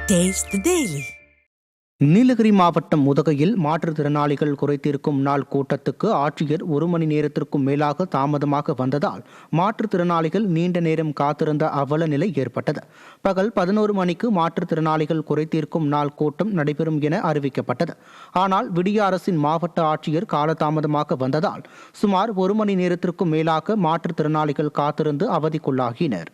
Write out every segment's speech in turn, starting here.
Taste the Daily. Nilgiri மாவட்டம் உதகையில் மாற்றுத்திறனாளிகள் குறைதீர்க்கும் நாள் கூட்டத்துக்கு ஆட்சியர் 1 மணி நேரத்திற்கும் மேலாக தாமதமாக வந்ததால் மாற்றுத்திறனாளிகள் நீண்ட நேரம் காத்திருந்த அவல நிலை ஏற்பட்டது. பகல் 11 மணிக்கு மாற்றுத்திறனாளிகள் குறைதீர்க்கும் நாள் கூட்டம் நடைபெறும் என அறிவிக்கப்பட்டது. ஆனால் விடிய அரசின் மாவட்ட ஆட்சியர் காலதாமதமாக வந்ததால் சுமார் 1 மணி நேரத்திற்கும் மேலாக மாற்றுத்திறனாளிகள் காத்திருந்து அவதிக்குள்ளாகினர்.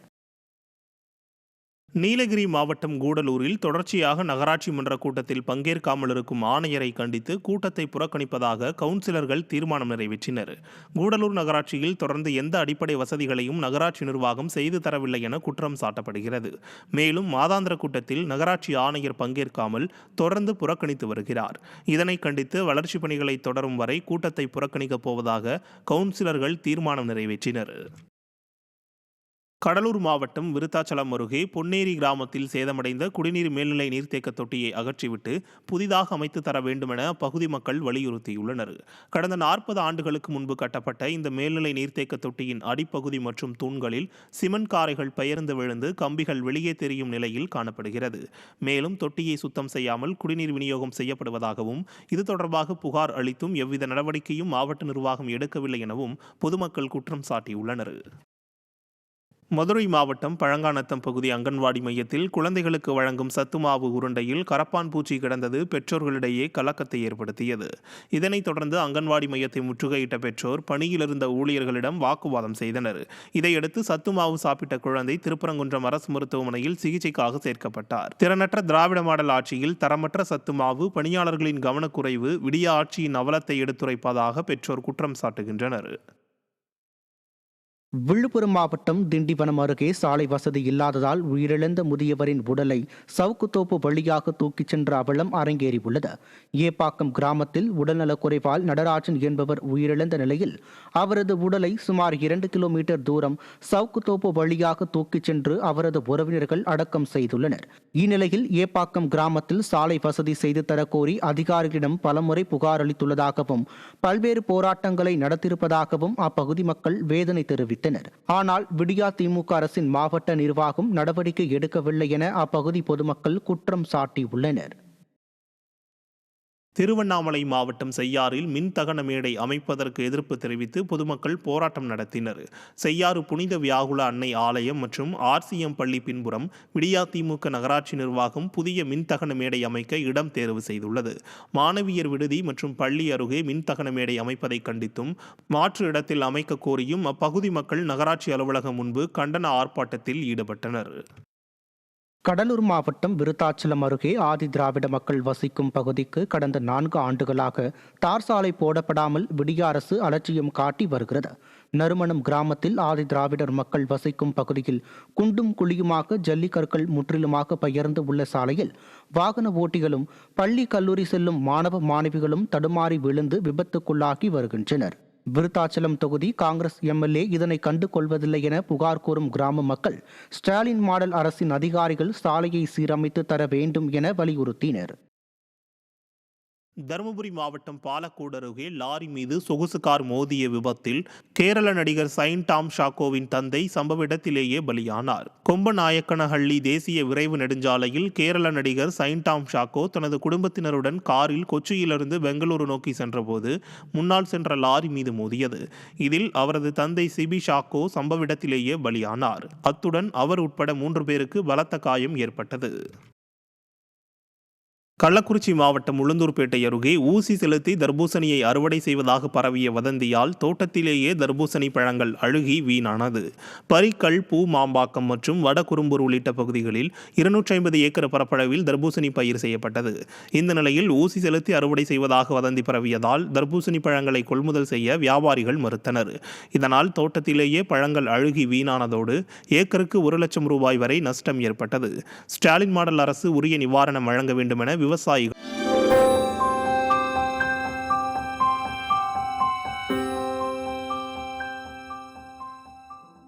நீலகிரி மாவட்டம் கூடலூரில் தொடர்ச்சியாக நகராட்சி மன்ற கூட்டத்தில் பங்கேற்காமல் இருக்கும் ஆணையரை கண்டித்து கூட்டத்தை புறக்கணிப்பதாக கவுன்சிலர்கள் தீர்மானம் நிறைவேற்றினர். கூடலூர் நகராட்சியில் தொடர்ந்து எந்த அடிப்படை வசதிகளையும் நகராட்சி நிர்வாகம் செய்து தரவில்லை என குற்றம் சாட்டப்படுகிறது. மேலும் மாதாந்திர கூட்டத்தில் நகராட்சி ஆணையர் பங்கேற்காமல் தொடர்ந்து புறக்கணித்து வருகிறார். இதனை கண்டித்து வளர்ச்சிப் பணிகளை தொடரும் வரை கூட்டத்தை புறக்கணிக்கப் போவதாக கவுன்சிலர்கள் தீர்மானம் நிறைவேற்றினர். கடலூர் மாவட்டம் விருத்தாச்சலம் அருகே பொன்னேரி கிராமத்தில் சேதமடைந்த குடிநீர் மேல்நிலை நீர்த்தேக்க தொட்டியை அகற்றிவிட்டு புதிதாக அமைத்து தர வேண்டுமென அப்பகுதி மக்கள் வலியுறுத்தியுள்ளனர். கடந்த 40 ஆண்டுகளுக்கு முன்பு கட்டப்பட்ட இந்த மேல்நிலை நீர்த்தேக்க தொட்டியின் அடிப்பகுதி மற்றும் தூண்களில் சிமெண்ட் காரைகள் பெயர்ந்து விழுந்து கம்பிகள் வெளியே தெரியும் நிலையில் காணப்படுகிறது. மேலும் தொட்டியை சுத்தம் செய்யாமல் குடிநீர் விநியோகம் செய்யப்படுவதாகவும் இது தொடர்பாக புகார் அளித்தும் எவ்வித நடவடிக்கையும் மாவட்ட நிர்வாகம் எடுக்கவில்லை எனவும் பொதுமக்கள் குற்றம் சாட்டியுள்ளனர். மதுரை மாவட்டம் பழங்காநத்தம் பகுதி அங்கன்வாடி மையத்தில் குழந்தைகளுக்கு வழங்கும் சத்துமாவு உருண்டையில் கரப்பான் பூச்சி கிடந்தது பெற்றோர்களிடையே கலக்கத்தை ஏற்படுத்தியது. இதனைத் தொடர்ந்து அங்கன்வாடி மையத்தை முற்றுகையிட்ட பெற்றோர் பணியில் இருந்த ஊழியர்களிடம் வாக்குவாதம் செய்தனர். இதையடுத்து சத்துமாவு சாப்பிட்ட குழந்தை திருப்பரங்குன்றம் அரசு மருத்துவமனையில் சிகிச்சைக்காக சேர்க்கப்பட்டார். திறனற்ற திராவிட மாடல் ஆட்சியில் தரமற்ற சத்துமாவு, பணியாளர்களின் கவனக்குறைவு, விடிய ஆட்சியின் அவலத்தை எடுத்துரைப்பதாக பெற்றோர் குற்றம் சாட்டுகின்றனர். விழுப்புரம் மாவட்டம் திண்டிவனம் அருகே சாலை வசதி இல்லாததால் உயிரிழந்த முதியவரின் உடலை சவுக்குத்தோப்பு வழியாக தூக்கிச் சென்ற அவலம் அரங்கேறியுள்ளது. ஏப்பாக்கம் கிராமத்தில் உடல்நலக்குறைவால் நடராஜன் என்பவர் உயிரிழந்த நிலையில் அவரது உடலை சுமார் 2 கிலோமீட்டர் தூரம் சவுக்குத்தோப்பு வழியாக தூக்கிச் சென்று அவரது உறவினர்கள் அடக்கம் செய்துள்ளனர். இந்நிலையில் ஏப்பாக்கம் கிராமத்தில் சாலை வசதி செய்து தரக்கோரி அதிகாரிகளிடம் பலமுறை புகார் அளித்துள்ளதாகவும் பல்வேறு போராட்டங்களை நடத்தியிருப்பதாகவும் அப்பகுதி மக்கள் வேதனை தெரிவித்தனர். ஆனால் விடியா திமுக அரசின் மாவட்ட நிர்வாகம் நடவடிக்கை எடுக்கவில்லை என அப்பகுதி பொதுமக்கள் குற்றம் சாட்டியுள்ளனர். திருவண்ணாமலை மாவட்டம் செய்யாறில் மின்தகன மேடை அமைப்பதற்கு எதிர்ப்பு தெரிவித்து பொதுமக்கள் போராட்டம் நடத்தினர். செய்யாறு புனித வியாகுல அன்னை ஆலயம் மற்றும் RCM பள்ளி பின்புறம் விடியா திமுக நகராட்சி நிர்வாகம் புதிய மின்தகன மேடை அமைக்க இடம் தேர்வு செய்துள்ளது. மாணவியர் விடுதி மற்றும் பள்ளி அருகே மின்தகன மேடை அமைப்பதை கண்டித்தும் மாற்று இடத்தில் அமைக்க கோரியும் அப்பகுதி மக்கள் நகராட்சி அலுவலகம் முன்பு கண்டன ஆர்ப்பாட்டத்தில் ஈடுபட்டனர். கடலூர் மாவட்டம் விருத்தாச்சலம் அருகே ஆதி திராவிட மக்கள் வசிக்கும் பகுதிக்கு கடந்த 4 ஆண்டுகளாக தார் சாலை போடப்படாமல் விடிய அரசு அலட்சியம் காட்டி வருகிறது. நறுமணம் கிராமத்தில் ஆதி திராவிடர் மக்கள் வசிக்கும் பகுதியில் குண்டும் குழியுமாக ஜல்லிக்கற்கள் முற்றிலுமாக பெயர்ந்து உள்ள சாலையில் வாகன ஓட்டிகளும் பள்ளி கல்லூரி செல்லும் மாணவ மாணவிகளும் தடுமாறி விழுந்து விபத்துக்குள்ளாகி வருகின்றனர். விருத்தாச்சலம் தொகுதி காங்கிரஸ் MLA இதனை கண்டு கொள்வதில்லை என புகார் கூறும் கிராம மக்கள் ஸ்டாலின் மாடல் அரசின் அதிகாரிகள் சாலையை சீரமைத்து தர வேண்டும் என வலியுறுத்தினர். தருமபுரி மாவட்டம் பாலக்கோடு அருகே லாரி மீது சொகுசு கார் மோதிய விபத்தில் கேரள நடிகர் சைன் டாம் ஷாக்கோவின் தந்தை சம்பவ இடத்திலேயே பலியானார். கொம்பநாயக்கனஹள்ளி தேசிய விரைவு நெடுஞ்சாலையில் கேரள நடிகர் சைன் டாம் ஷாக்கோ தனது குடும்பத்தினருடன் காரில் கொச்சியிலிருந்து பெங்களூரு நோக்கி சென்றபோது முன்னால் சென்ற லாரி மீது மோதியது. இதில் அவரது தந்தை சிபி ஷாக்கோ சம்பவ இடத்திலேயே பலியானார். அத்துடன் அவர் உட்பட 3 பேருக்கு பலத்த காயம் ஏற்பட்டது. கள்ளக்குறிச்சி மாவட்டம் உளுந்தூர்பேட்டை அருகே ஊசி செலுத்தி தர்பூசணியை அறுவடை செய்வதாக பரவிய வதந்தியால் தோட்டத்திலேயே தர்பூசணி பழங்கள் அழுகி வீணானது. பரிக்கல், பூ மாம்பாக்கம் மற்றும் வடகுறும்பூர் உள்ளிட்ட பகுதிகளில் 250 ஏக்கர் பரப்பளவில் தர்பூசணி பயிர் செய்யப்பட்டது. இந்த நிலையில் ஊசி செலுத்தி அறுவடை செய்வதாக வதந்தி பரவியதால் தர்பூசணி பழங்களை கொள்முதல் செய்ய வியாபாரிகள் மறுத்தனர். இதனால் தோட்டத்திலேயே பழங்கள் அழுகி வீணானதோடு ஏக்கருக்கு 1 லட்சம் ரூபாய் வரை நஷ்டம் ஏற்பட்டது. ஸ்டாலின் மாடல் அரசு உரிய நிவாரணம் வழங்க வேண்டும் என விவசாயிகள்